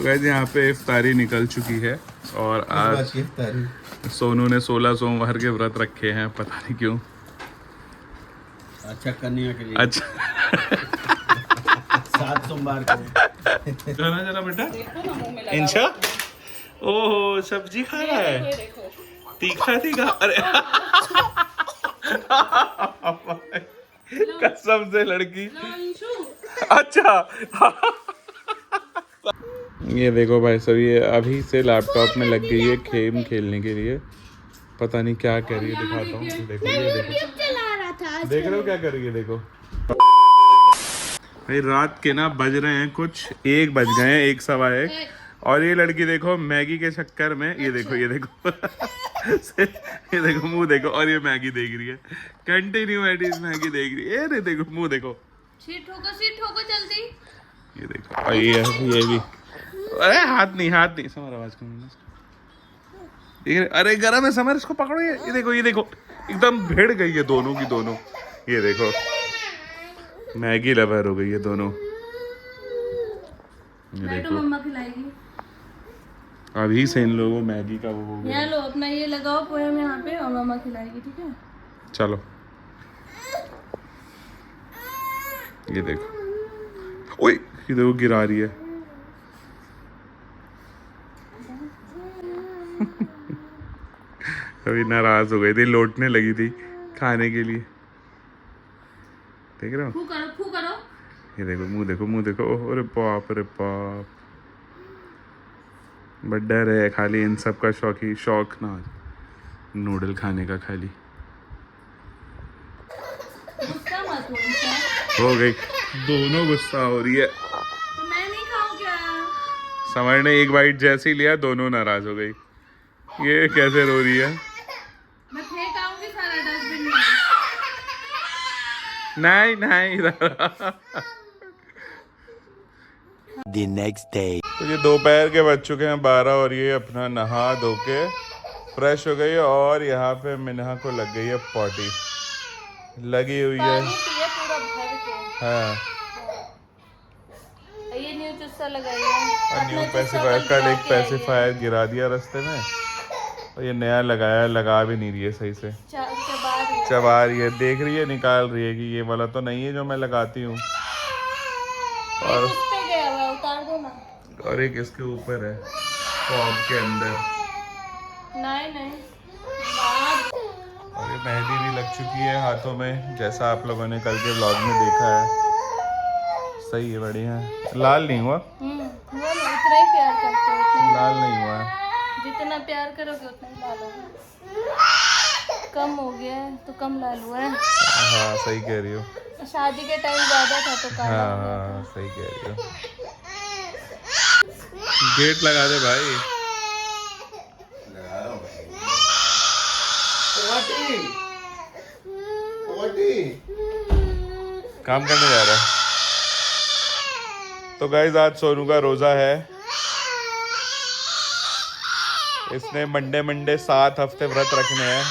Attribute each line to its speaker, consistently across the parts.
Speaker 1: तो गाइस यहाँ पे इफ्तारी निकल चुकी है और आज सोनू ने 16 सोमवार के व्रत रखे हैं, पता नहीं क्यों।
Speaker 2: अच्छा कन्या के लिए।
Speaker 1: अच्छा
Speaker 2: 7 सोमवार को।
Speaker 1: चला चला बेटा इंशा। ओहो सब्जी खा रहा है, तीखा तीखा। अरे कसम से लड़की। अच्छा ये देखो भाई सब, ये अभी से लैपटॉप में लग गई है गेम खेलने के लिए। पता नहीं क्या कर रही है, दिखाता हूँ। देखो ये देखो, देख रहे हो क्या कर रही है, देखो भाई। रात के ना बज रहे हैं कुछ 1 बज गए हैं, 1 सवा 1, और ये लड़की देखो मैगी के चक्कर में, ये देखो ये देखो ये देखो मुंह देखो, और ये मैगी देख रही है कंटिन्यू एडिस, मैगी देख रही है। ये देखो मुंह देखो,
Speaker 3: सीट ठोको जल्दी।
Speaker 1: ये देखो। और ये भी, अरे हाथ नहीं समर, आवाज कम। अरे गरम है समर, इसको पकड़ो। ये देखो ये देखो, एकदम भिड़ गई है दोनों की दोनों। ये देखो मैगी लवर हो गई है दोनों। ये देखो
Speaker 3: मम्मा खिलाएगी।
Speaker 1: अभी से इन लोगों मैगी का वो हो गया।
Speaker 3: यहाँ लो अपना ये लगाओ पोएम यहाँ पे, और मम्मा खिलाएगी, ठीक है।
Speaker 1: चलो ये देखो, ओए ये देखो गिरा रही है। अभी नाराज हो गई थी, लौटने लगी थी खाने के लिए। देख रहे हो,
Speaker 3: फू करो।
Speaker 1: ये देखो मुंह देखो। ओह अरे बाप रे बाप, बट डर है खाली इन सब का शौक ना नूडल खाने का खाली।
Speaker 3: गुस्सा मत हो इंसान।
Speaker 1: हो गई, दोनों गुस्सा हो रही है।
Speaker 3: तो मैं नहीं खाऊं क्या?
Speaker 1: समर ने एक बाइट जैसे ही लिया, दोनों नाराज हो गई। ये कैसे रो रही है।
Speaker 3: मैं फेंक आऊंगी सारा डस्टबिन में।
Speaker 1: नहीं
Speaker 2: The next day.
Speaker 1: तो ये दोपहर के बज चुके हैं 12, और ये अपना नहा धो के फ्रेश हो गई है, और यहाँ पे मिन्हा को लग गई है पॉटी, लगी हुई है।
Speaker 3: पानी पिए पूरा भर के।
Speaker 1: हाँ
Speaker 3: ये न्यू चुस्सा लगाई है।
Speaker 1: और न्यू पैसिफायर, कल एक पैसिफायर गिरा दिया रास्ते में, और ये नया लगाया, लगा भी नहीं रही है सही से, चबा रही है। देख रही है, निकाल रही है कि ये वाला तो नहीं है जो मैं लगाती हूँ। और
Speaker 3: उतार दो ना।
Speaker 1: और एक इसके ऊपर है फॉर्म के अंदर।
Speaker 3: नहीं
Speaker 1: और ये मेहंदी भी लग चुकी है हाथों में, जैसा आप लोगों ने कल के व्लॉग में देखा है। सही है, बढ़िया है। लाल नहीं हुआ,
Speaker 3: इतना ही प्यार करते हो,
Speaker 1: लाल नहीं हुआ है।
Speaker 3: जितना प्यार करोगे उतना ही लाल होगा। कम हो गया है तो कम लाल हुआ है।
Speaker 1: हाँ सही कह रही हो,
Speaker 3: शादी के टाइम ज्यादा था तो काला हो गया था।
Speaker 1: हाँ सही कह रही हो। गेट लगा दे भाई। काम करने जा रहा है। तो गाइस आज सोनू का रोजा है। इसने मंडे 7 हफ्ते व्रत रखने हैं।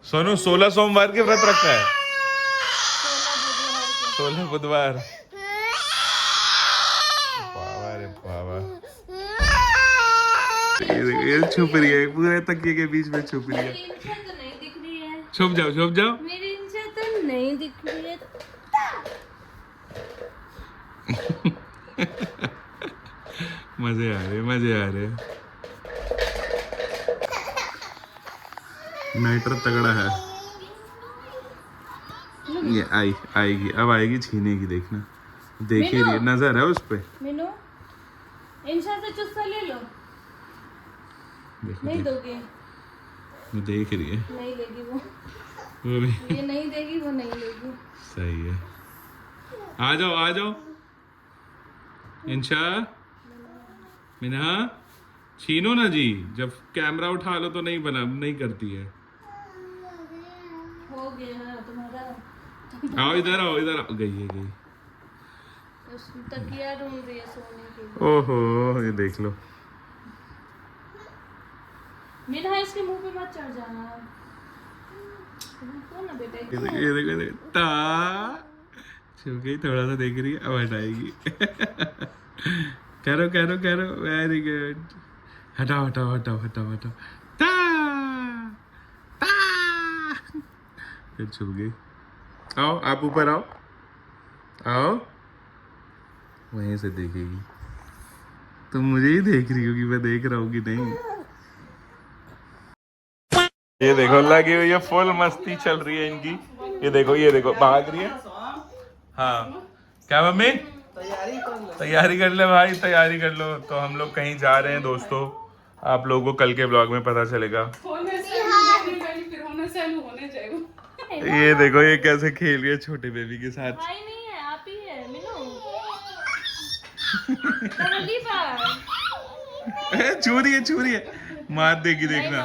Speaker 1: सोनू 16 सोमवार के व्रत रखा है, 16 बुधवार। बाबा रे बाबा, ये छुप रही है पूरे तकिए के बीच में, छुप रही है।
Speaker 3: तो नहीं दिख रही है।
Speaker 1: छुप जाओ।
Speaker 3: मेरी इंशा तो नहीं दिख रही है।
Speaker 1: मजे आ रहे। मैटर तगड़ा है। ये आएगी अब आएगी छीने की, देखना। देख ही रही है, नजर है उस पे।
Speaker 3: मीनू इंशा से चुस्सा ले लो। नहीं दोगे?
Speaker 1: देख रही है,
Speaker 3: नहीं लेगी वो
Speaker 1: भी
Speaker 3: ये नहीं देगी, वो नहीं लेगी।
Speaker 1: सही है। आ जाओ इंशा। मिन्हा छीनो ना जी, जब कैमरा उठा लो तो नहीं करती है।
Speaker 3: हो गया तुम्हारा।
Speaker 1: आओ इधर आओ गई
Speaker 3: तकिया ढूंढ रही है सोने के लिए।
Speaker 1: ओहो ये देख लो।
Speaker 3: मिन्हा इसके मुंह पे मत चढ़ जाना। ना बेटा
Speaker 1: ये देखो ता छुप गई, थोड़ा सा देख रही है, अब हटाएगी। करो करो करो, वेरी गुड। हटाओ हटाओ हटाओ हटाओ हटाओ। ता ता फिर छुप गई। आओ आप ऊपर आओ, आओ। वहीं से देखेगी। तुम मुझे ही देख रही होगी, मैं देख रहा हूँ कि नहीं। ये देखो लगी हुई है, फुल मस्ती चल रही है इनकी। ये देखो भाग रही है। हाँ क्या मम्मी, तैयारी कर ले भाई, तैयारी कर लो। तो हम लोग कहीं जा रहे हैं दोस्तों, आप लोगों को कल के ब्लॉग में पता चलेगा। ये देखो ये कैसे खेल रही है छोटे बेबी के साथ।
Speaker 3: भाई नहीं है, आप ही है मीनू। पहली बार
Speaker 1: छू रही है, मार देगी देखना।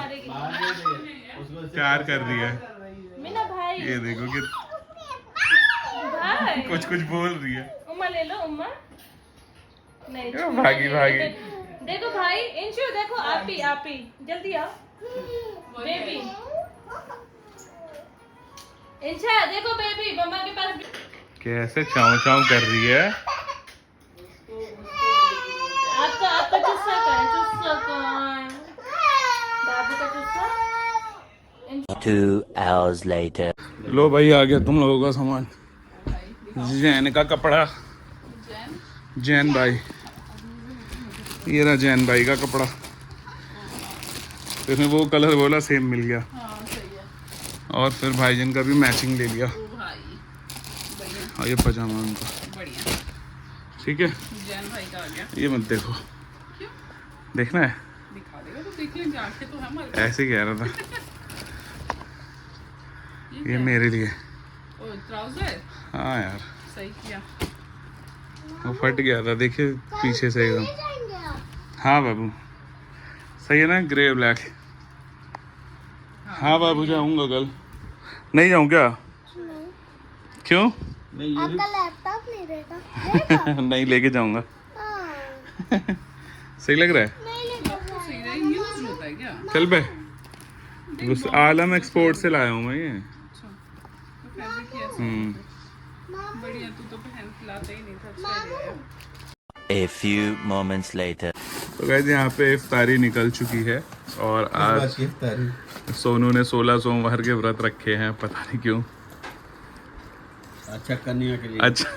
Speaker 1: प्यार कर रही है
Speaker 3: मीना भाई।
Speaker 1: ये देखो कि
Speaker 3: भाई
Speaker 1: कुछ बोल रही है।
Speaker 3: उम्मा ले लो उम्मा। नहीं
Speaker 1: भागी भागी।
Speaker 3: देखो भाई इंशु, देखो आप ही जल्दी आओ बेबी। इंशा देखो बेबी मम्मा के पास।
Speaker 1: कैसे चाव चाव कर रही है।
Speaker 3: आपका चुस्सा कौन? बाबू का चुस्सा।
Speaker 2: 2 hours later.
Speaker 1: लो भाई आ गया तुम लोगों का सामान। जैन का कपड़ा, जैन भाई, ये रहा जैन भाई का कपड़ा। इसमें वो कलर बोला सेम मिल गया। और फिर भाईजान का भी मैचिंग ले लिया। और ये पजामा उनका, ठीक है।
Speaker 4: जैन भाई का आ गया।
Speaker 1: ये मत देखो, देखना है,
Speaker 4: दिखा देगा तो देख लेंगे, आंखें तो है हमारे।
Speaker 1: ऐसे कह रहा था। ये मेरे लिए।
Speaker 4: ओ ट्राउजर,
Speaker 1: हाँ यार
Speaker 4: सही किया।
Speaker 1: वो फट गया था, देखिए पीछे से एकदम। हाँ बाबू सही है ना, ग्रे ब्लैक। हाँ बाबू जाऊंगा कल। नहीं जाऊँ क्या? क्यों?
Speaker 5: आपका लैपटॉप नहीं रहेगा?
Speaker 1: नहीं लेके जाऊंगा। सही लग रहा है?
Speaker 5: नहीं लेगा।
Speaker 4: सही है, यूज होता है क्या?
Speaker 1: चल बे, उस आलम एक्सपोर्ट से लाया हूँ मैं ये।
Speaker 4: अच्छा, तो फैब्रिक ही ऐसा
Speaker 1: हम्म।
Speaker 4: है। बढ़िया, तू तो पहन लाता ही नहीं था। अच्छा है।
Speaker 2: A few moments later.
Speaker 1: तो गाइस यहाँ पे इफ्तारी निकल चुकी है और आज सोनू ने 16 सोमवार के व्रत रखे हैं, पता नहीं क्यों।
Speaker 2: अच्छा कन्या के लिए।
Speaker 1: अच्छा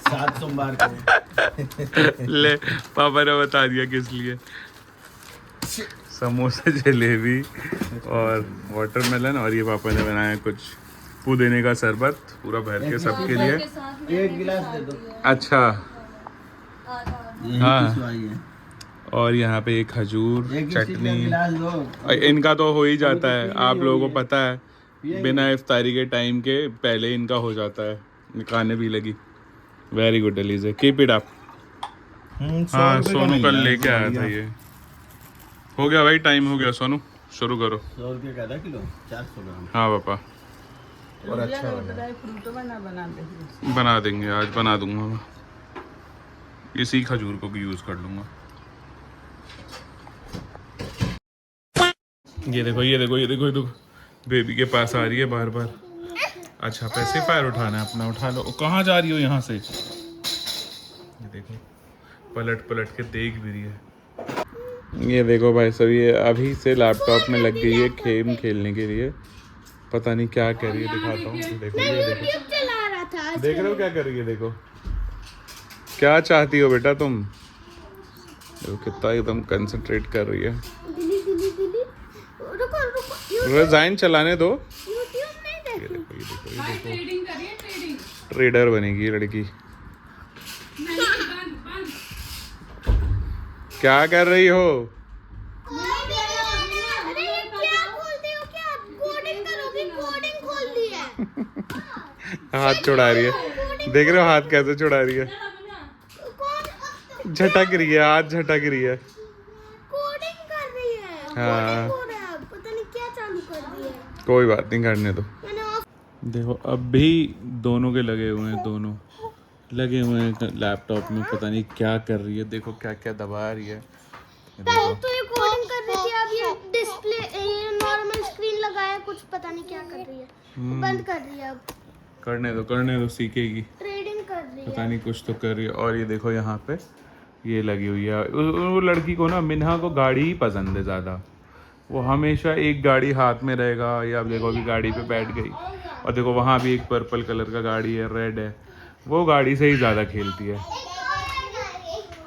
Speaker 2: 7 सोमवार को।
Speaker 1: ले पापा ने बता दिया किस लिए। समोसे, जलेबी और वाटरमेलन, और ये पापा ने बनाया कुछ पुदीने का शरबत पूरा भर के सबके लिए।
Speaker 2: एक गिलास दे दो।
Speaker 1: अच्छा
Speaker 2: यही
Speaker 1: हाँ।
Speaker 2: पिछवाई है।
Speaker 1: और यहाँ पे एक खजूर
Speaker 2: एक स्टील का
Speaker 1: चटनी।
Speaker 2: गिलास दो।
Speaker 1: इनका तो हो ही जाता है, आप लोगों को पता है, बिना इफ्तारी के टाइम के पहले इनका हो जाता है। खाने भी लगी। वेरी गुड एलिजे, कीप इट अप। हाँ सोनू कल लेके आया था ये। हो गया भाई, टाइम हो गया सोनू, शुरू करो।
Speaker 2: 100 रुपये का आधा किलो 400 ग्राम।
Speaker 1: हाँ पापा
Speaker 2: और अच्छा
Speaker 1: बना देंगे, आज बना दूंगा मैं। इसी खजूर को भी यूज कर लूंगा। ये देखो ये देखो ये देखो ये देखो, बेबी के पास आ रही है बार बार। अच्छा पेसिफायर उठाना है अपना, उठा लो। कहाँ जा रही हो यहाँ से? ये देखो पलट पलट के देख भी रही है। ये देखो भाई सब, ये अभी से लैपटॉप में लग गई है गेम खेलने के लिए। पता नहीं क्या कर रही है, दिखाता हूँ। देखो ये देखो,
Speaker 5: चला रहा था।
Speaker 1: देख रहे हो क्या कर रही है? देखो क्या चाहती हो बेटा तुम? देखो कितना एकदम कंसंट्रेट कर रही है।
Speaker 5: दिली रुको
Speaker 1: रिजाइन चलाने दो।
Speaker 5: यूट्यूब नहीं देख।
Speaker 1: ये देखो ये देखो ये देखो,
Speaker 4: ट्रेडिंग करिए, ट्रेडिंग।
Speaker 1: ट्रेडर बनेगी ये लड़की। क्या कर रही हो?
Speaker 5: अरे ये क्या बोलते हो? क्या कोडिंग करोगे? कोडिंग खोल दी है।
Speaker 1: हाथ छुड़ा रही है, देख रहे हो हाथ कैसे छुड़ा रही है?
Speaker 5: कौन
Speaker 1: झटक रही है, हाथ झटक रही है।
Speaker 5: कोडिंग कर रही है?
Speaker 1: हाँ।
Speaker 5: कोडिंग हो रहा है, पता नहीं क्या चालू कर दिया है।
Speaker 1: कोई बात नहीं, करने दो।
Speaker 5: मैंने ऑफ
Speaker 1: देखो अब भी दोनों के लगे हुए हैं, दोनों लगे हुए हैं लैपटॉप में। पता नहीं क्या कर रही है, देखो क्या क्या दबा रही है। ये
Speaker 5: पहले
Speaker 1: देखो
Speaker 5: तो ये कोडिंग कर रही थी, अब ये डिस्प्ले, ये नॉर्मल स्क्रीन लगाया, कुछ पता नहीं क्या कर रही है। बंद कर रही है अब।
Speaker 1: करने दो सीखेगी।
Speaker 5: ट्रेडिंग कर रही है।
Speaker 1: पता नहीं कुछ तो कर रही है। और ये देखो यहाँ पे ये लगी हुई है। वो लड़की को ना, मिन्हा को गाड़ी ही पसंद है ज़्यादा। वो हमेशा एक गाड़ी हाथ में रहेगा। ये आप देखो अभी गाड़ी पे बैठ गई। और देखो वहाँ भी एक पर्पल कलर का गाड़ी है, रेड है। वो गाड़ी से ही ज़्यादा खेलती है।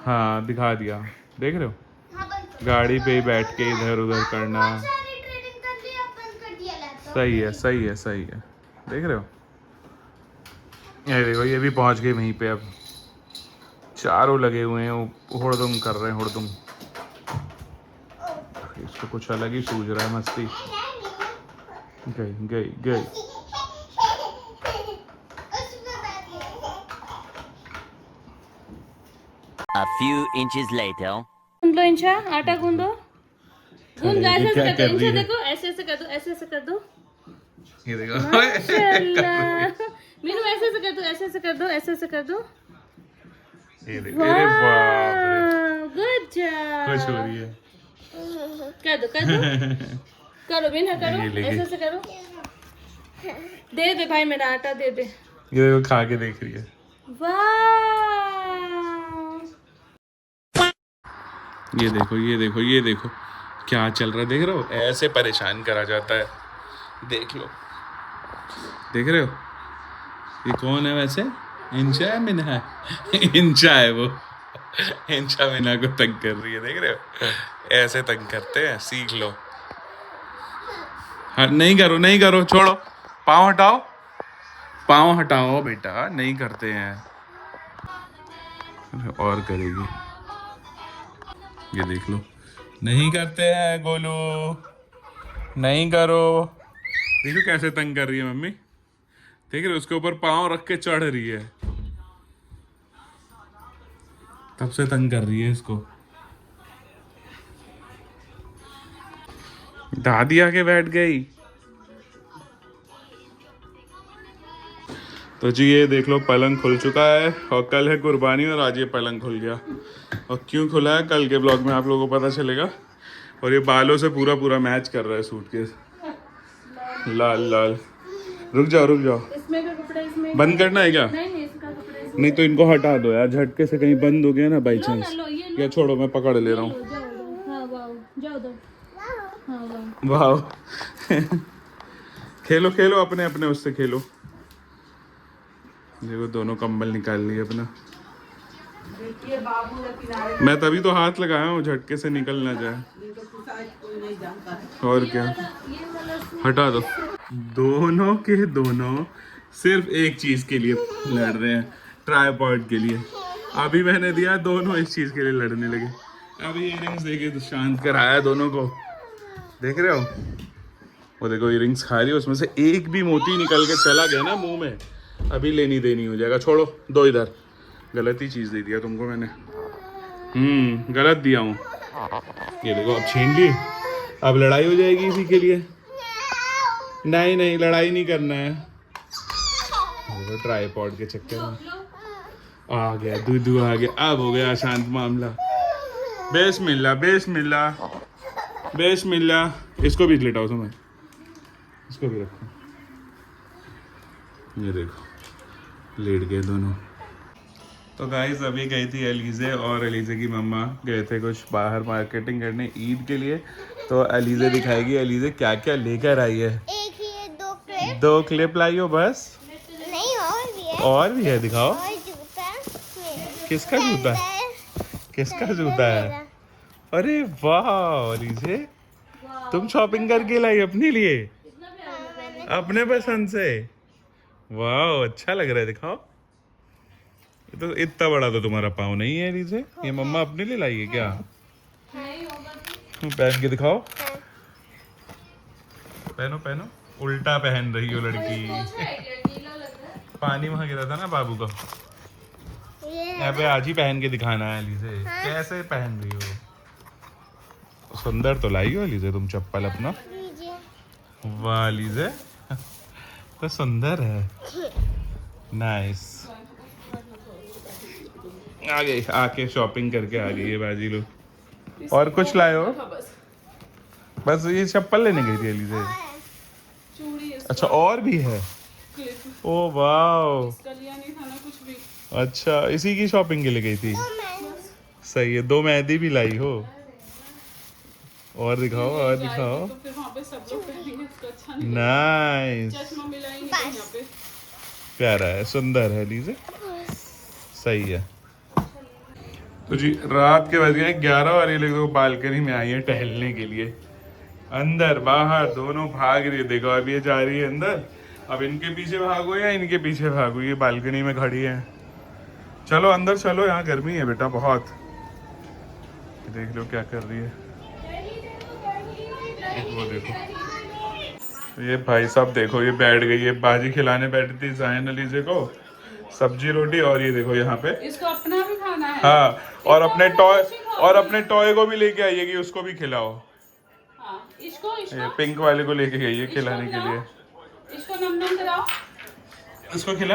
Speaker 1: हाँ दिखा दिया, देख रहे हो, गाड़ी पे ही बैठ के इधर उधर करना।
Speaker 5: सारी ट्रेडिंग कर ली, अब बंद कर दिया लैपटॉप।
Speaker 1: सही है सही है सही है, देख रहे हो। ये देखो ये भी पहुंच गई वहीं पे। अब चारों लगे हुए हैं, हुड़दुम कर रहे हैं, हुड़दुम। इसको कुछ अलग ही सूझ रहा है, मस्ती। गई गई गई।
Speaker 6: A few inches later.
Speaker 3: गूंद लो इंशा, आटा गूंदो। गूंद लो, ऐसे
Speaker 1: क्या
Speaker 3: ऐसे कर
Speaker 1: कर
Speaker 3: दो।
Speaker 1: रही
Speaker 3: इंशा
Speaker 1: है?
Speaker 3: देखो, ऐसे ऐसे कर दो, ऐसे ऐसे कर दो।
Speaker 1: ये देखो
Speaker 3: माशाल्लाह। मीनू ऐसे ऐसे कर दो, ऐसे ऐसे कर दो, ऐसे ऐसे कर दो।
Speaker 1: ये देखो, अरे बाप रे,
Speaker 3: गुड जॉब।
Speaker 1: खुश हो रही है।
Speaker 3: कर दो कर दो। करो मीना, करो
Speaker 1: ये लेके।
Speaker 3: ऐसे ऐसे करो। दे दे भाई, मेरा आटा दे दे।
Speaker 1: ये देखो खा के देख रही है।
Speaker 3: वाह,
Speaker 1: ये देखो ये देखो ये देखो क्या चल रहा है, देख रहे हो। ऐसे परेशान करा जाता है, देख लो, देख रहे हो। ये कौन है वैसे? इंशा है मिन्हा है? इंशा है वो। इंशा मिन्हा को तंग कर रही है, देख रहे हो। ऐसे तंग करते हैं, सीख लो। हाँ नहीं करो नहीं करो, छोड़ो, पाँव हटाओ, पाँव हटाओ बेटा, नहीं करते हैं। और करेगी, ये देख लो, नहीं करते हैं गोलू, नहीं करो। देखो कैसे तंग कर रही है मम्मी, देख रहे हो, उसके ऊपर पाँव रख के चढ़ रही है, तब से तंग कर रही है इसको। दादी आके बैठ गई। तो जी ये देख लो, पलंग खुल चुका है। और कल है कुर्बानी और आज ये पलंग खुल गया। और क्यों खुला है कल के ब्लॉग में आप लोगों को पता चलेगा। और ये बालों से पूरा पूरा मैच कर रहा है सूटकेस, लाल लाल। रुक जाओ रुक जाओ,
Speaker 3: इसमें का कपड़ा इसमें।
Speaker 1: बंद करना है क्या?
Speaker 3: नहीं नहीं, इसका कपड़ा इसमें।
Speaker 1: नहीं तो इनको हटा दो यार, झटके से कहीं बंद हो गया ना बाई
Speaker 3: लो
Speaker 1: चांस।
Speaker 3: ना, लो ये लो।
Speaker 1: या छोड़ो, मैं पकड़ ले रहा हूँ।
Speaker 3: जाओ जाओ, हाँ वाओ, जाओ दो। हाँ वाओ।
Speaker 1: वाह खेलो खेलो, अपने अपने उससे खेलो। देखो दोनों कंबल निकाल लिए अपना। मैं तभी तो हाथ लगाया हूँ, झटके से निकल ना जाए। और क्या, हटा दो। दोनों के दोनों सिर्फ एक चीज के लिए लड़ रहे हैं, ट्राइपॉड के लिए। अभी मैंने दिया, दोनों इस चीज के लिए लड़ने लगे। अभी इयररिंग्स देके तो शांत कराया दोनों को, देख रहे हो। वो देखो इयररिंग्स खा रही है, उसमें से एक भी मोती निकल के चला गया ना मुंह में, अभी लेनी देनी हो जाएगा। छोड़ो, दो इधर। गलत ही चीज दे दिया तुमको मैंने, गलत दिया हूँ। ये देखो अब छीन ली, अब लड़ाई हो जाएगी इसी के लिए। नहीं नहीं, लड़ाई नहीं करना है। देखो ट्राइपॉड के चक्कर में आ गया, दूधू आ गया। अब हो गया शांत मामला। बिस्मिल्लाह बिस्मिल्लाह बिस्मिल्लाह। इसको भी लेटाओ समय, इसको भी रखो। ये देखो लेट गए दोनों। तो गाइस अभी गई थी एलीजे और एलीजे की मम्मा गए थे कुछ बाहर मार्केटिंग करने ईद के लिए। तो एलीजे दिखाएगी एलीजे क्या क्या लेकर आई है।
Speaker 5: एक ही है, दो क्लिप।
Speaker 1: 2 क्लिप लाई हो बस?
Speaker 5: नहीं,
Speaker 1: और भी है, दिखाओ।
Speaker 5: और जूता।
Speaker 1: किसका जूता है? किसका जूता है? अरे वाह एलीजे, तुम शॉपिंग करके लाई अपने लिए, अपने पसंद से। वाह अच्छा लग रहा है, दिखाओ। ये तो इतना बड़ा तो तुम्हारा पाँव नहीं है एलीजे, ये मम्मा अपने लिए लाई है क्या? पहन के दिखाओ, पहनो पहनो। उल्टा पहन रही हो लड़की। पानी वहां गिरा था ना बाबू का, यहाँ पे आज ही पहन के दिखाना है एलीजे। कैसे पहन रही हो? सुंदर तो लाई हो एलीजे तुम चप्पल अपना। वाह एलीजे तो सुंदर है, नाइस। आ गई, आके शॉपिंग करके आ गई है बाजी लोग। और कुछ लाए हो? बस ये चप्पल लेने गई थी एलीजे। अच्छा और भी है?
Speaker 4: थी,
Speaker 1: ओ वाओ,
Speaker 4: इसका लिया नहीं था ना कुछ भी।
Speaker 1: अच्छा इसी की शॉपिंग के लिए गई थी। सही है, 2 मेहंदी भी लाई हो। और दिखाओ और दिखाओ।
Speaker 4: तो फिर वहाँ पे सब लोग पहनेंगे, इसको अच्छा नहीं।
Speaker 1: नाइस,
Speaker 4: चश्मा मिला ही नहीं कहीं यहाँ पे।
Speaker 1: प्यारा है, सुंदर है लीजिए, सही है। तो जी रात के बज गए 11 और ये लोग बालकनी में आई है टहलने के लिए। अंदर बाहर दोनों भाग रही है, देखो अभी ये जा रही है अंदर, अब इनके पीछे भागो या इनके पीछे भागो, ये बालकनी में खड़ी है। चलो अंदर चलो, यहाँ गर्मी है बेटा बहुत। देख लो क्या कर रही है, वो देखो। तो ये भाई साहब देखो, ये बैठ गई है, बाजी खिलाने बैठी थी जायन अलीजे को, सब्जी रोटी, और ये देखो यहाँ पे।
Speaker 4: इसको अपना भी खाना है।
Speaker 1: हाँ, और अपने टॉय को भी लेके आई है कि उसको भी खिलाओ।
Speaker 4: हाँ, इसको
Speaker 1: ये पिंक वाले को लेके गई है खिलाने के लिए।
Speaker 4: इसको नम नम कराओ।
Speaker 1: इसको खिला,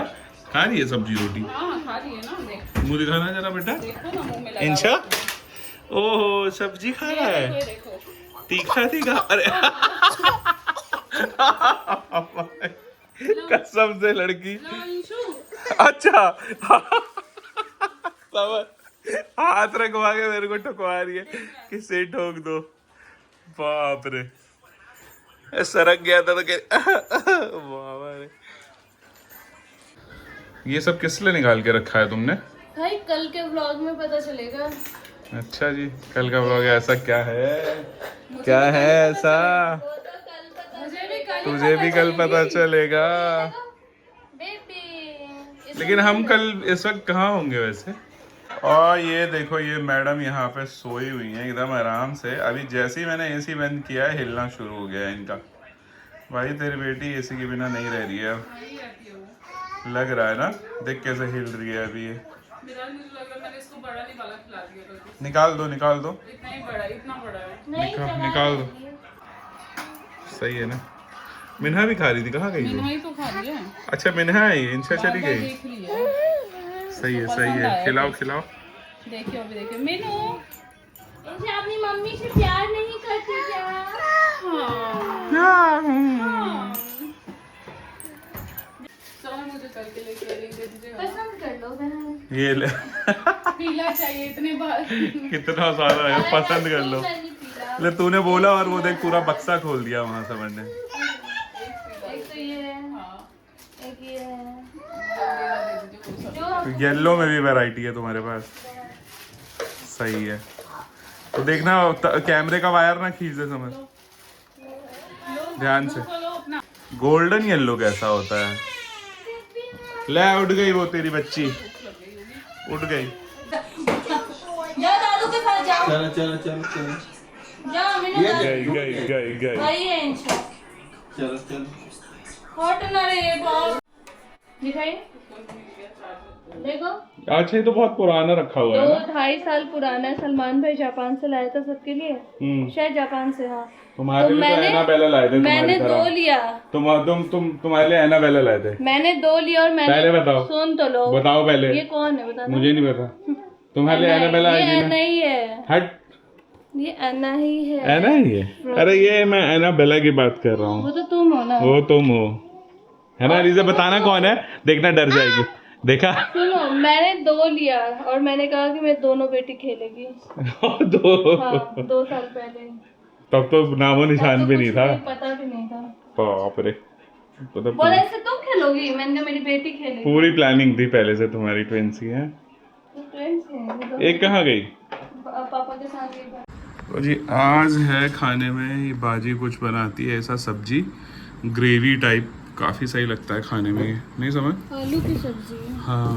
Speaker 1: खा रही है सब्जी रोटी।
Speaker 4: हाँ खा रही है ना, देख
Speaker 1: मुंह दिखाना जरा बेटा।
Speaker 4: देखो ना मुंह में लगा
Speaker 1: इंशा,
Speaker 4: हुआ है।
Speaker 1: ओह सब्जी खा रहा है,
Speaker 4: ये देखो
Speaker 1: तीखा तीखा। अरे कसम से लड़की,
Speaker 4: लो इंशु।
Speaker 1: अच्छा समझ, हाथ रखवा के मेरे को ठुकवा रही है कि से ठोक दो। बाप रे, सरक गया था तो बाबा रे। ये सब किस लिए निकाल के रखा है तुमने?
Speaker 3: भाई कल के व्लॉग में पता चलेगा।
Speaker 1: अच्छा जी, कल का व्लॉग ऐसा क्या है, क्या है ऐसा? तुझे भी कल पता चलेगा।
Speaker 3: बेबी
Speaker 1: लेकिन हम कल इस वक्त कहाँ होंगे वैसे? और ये देखो, ये मैडम यहाँ पे सोई हुई हैं एकदम आराम से। अभी जैसे ही मैंने एसी बंद किया है हिलना शुरू हो गया है इनका। भाई तेरी बेटी एसी के बिना नहीं रह रही है अब, लग रहा है ना, देख कैसे हिल रही है अभी ये।
Speaker 4: मेरा मुझे लगा मैंने इसको बड़ा नहीं वाला खिला दिया कल।
Speaker 1: निकाल दो निकाल दो,
Speaker 4: इतना ही बड़ा, इतना बड़ा है।
Speaker 1: निकाल दो। सही है ना। मिन्हा भी खा रही थी, कहाँ गई वो?
Speaker 4: मिन्हा ही तो खा रही है।
Speaker 1: अच्छा मिन्हा आई, इंशा चली
Speaker 4: बार-बार
Speaker 1: गई।
Speaker 4: देख रही है।
Speaker 1: सही है सही है, खिलाओ खिलाओ।
Speaker 4: देखियो अभी देखियो मीनू।
Speaker 3: इनसे अपनी मम्मी से प्यार नहीं करती क्या?
Speaker 4: चलो मुझे कल के लिए केयरिंग दे दीजिएगा।
Speaker 3: पसंद कर लो बहन।
Speaker 1: ये ले
Speaker 4: पीला चाहिए इतने बार।
Speaker 1: कितना सारा है, पसंद कर लो।
Speaker 3: मैंने पीला।
Speaker 1: ले तूने बोला और वो देख पूरा बक्सा खोल दिया वहां से मैंने।
Speaker 3: एक तो ये है,
Speaker 4: हाँ,
Speaker 3: एक ये है।
Speaker 4: दे दीजिए वो सब।
Speaker 3: जो
Speaker 1: येलो में भी वैरायटी है तुम्हारे पास, सही है। तो देखना कैमरे का वायर ना खींच दे, समझ, ध्यान से।
Speaker 4: चलो अपना।
Speaker 1: गोल्डन येलो कैसा होता है? ले उठ गई वो तेरी बच्ची, उठ गई।
Speaker 3: जाओ दादू के साथ जाओ।
Speaker 2: चलो चलो चलो चलो
Speaker 3: जाओ मैंने
Speaker 1: गई गई गई गई।
Speaker 3: भाई है इंशा।
Speaker 2: चलो चलो।
Speaker 3: हॉट ना रे बाप। दिखाइए, देखो
Speaker 1: अच्छा ये तो बहुत पुराना रखा हुआ है ना।
Speaker 3: 2-2.5 साल पुराना है। सलमान भाई जापान से लाया था सबके लिए, शायद जापान से। हाँ
Speaker 1: तुम्हारे
Speaker 3: तो
Speaker 1: लिए तो
Speaker 3: मैंने-
Speaker 1: एनाबेला लाए थे।
Speaker 3: मैंने 2 लिया।
Speaker 1: तुम्हारे लिए एनाबेला लाए थे।
Speaker 3: मैंने 2 लिया और मैंने,
Speaker 1: पहले बताओ,
Speaker 3: सुन तो लो,
Speaker 1: बताओ पहले।
Speaker 3: ये कौन है बताना।
Speaker 1: मुझे नहीं पता। तुम्हारे लिए एनाबेला
Speaker 3: ये
Speaker 1: आएगी
Speaker 3: एना
Speaker 1: ना?
Speaker 3: ही है,
Speaker 1: हट,
Speaker 3: ये एना ही है।
Speaker 1: एना ही है? अरे ये मैं एनाबेला की बात कर रहा हूँ।
Speaker 3: वो तो तुम हो ना।
Speaker 1: वो तुम हो, है ना? रीज़ा बताना कौन है, देखना डर जाएगी। देखा?
Speaker 3: सुनो, मैंने 2 लिया और मैंने कहा कि मैं दोनों बेटी खेलेगी।
Speaker 1: दो।
Speaker 3: हाँ 2 साल पहले।
Speaker 1: तब तो नामो निशान
Speaker 3: तो
Speaker 1: भी
Speaker 3: कुछ
Speaker 1: नहीं था।
Speaker 3: पता भी नहीं था।
Speaker 1: बाप रे, मतलब
Speaker 3: बोला इससे तुम खेलोगी, मैंने कहा मेरी बेटी खेलेगी।
Speaker 1: पूरी प्लानिंग थी पहले से तुम्हारी ट्विंस की है।
Speaker 3: तो फ्रेंड्स हैं, ये तो
Speaker 1: एक कहाँ गई?
Speaker 3: पापा के साथ गई।
Speaker 1: तो जी आज है खाने में, ये बाजी कुछ बनाती है ऐसा सब्जी, ग्रेवी टाइप, काफ़ी सही लगता है खाने में। ये नहीं समझ?
Speaker 3: आलू की सब्जी है।
Speaker 1: हाँ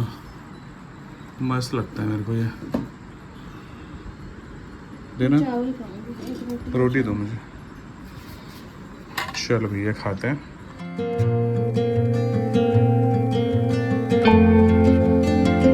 Speaker 1: मस्त लगता है मेरे को ये। देना
Speaker 3: चावल खाऊंगी,
Speaker 1: रोटी दो मुझे। चलो भैया खाते हैं।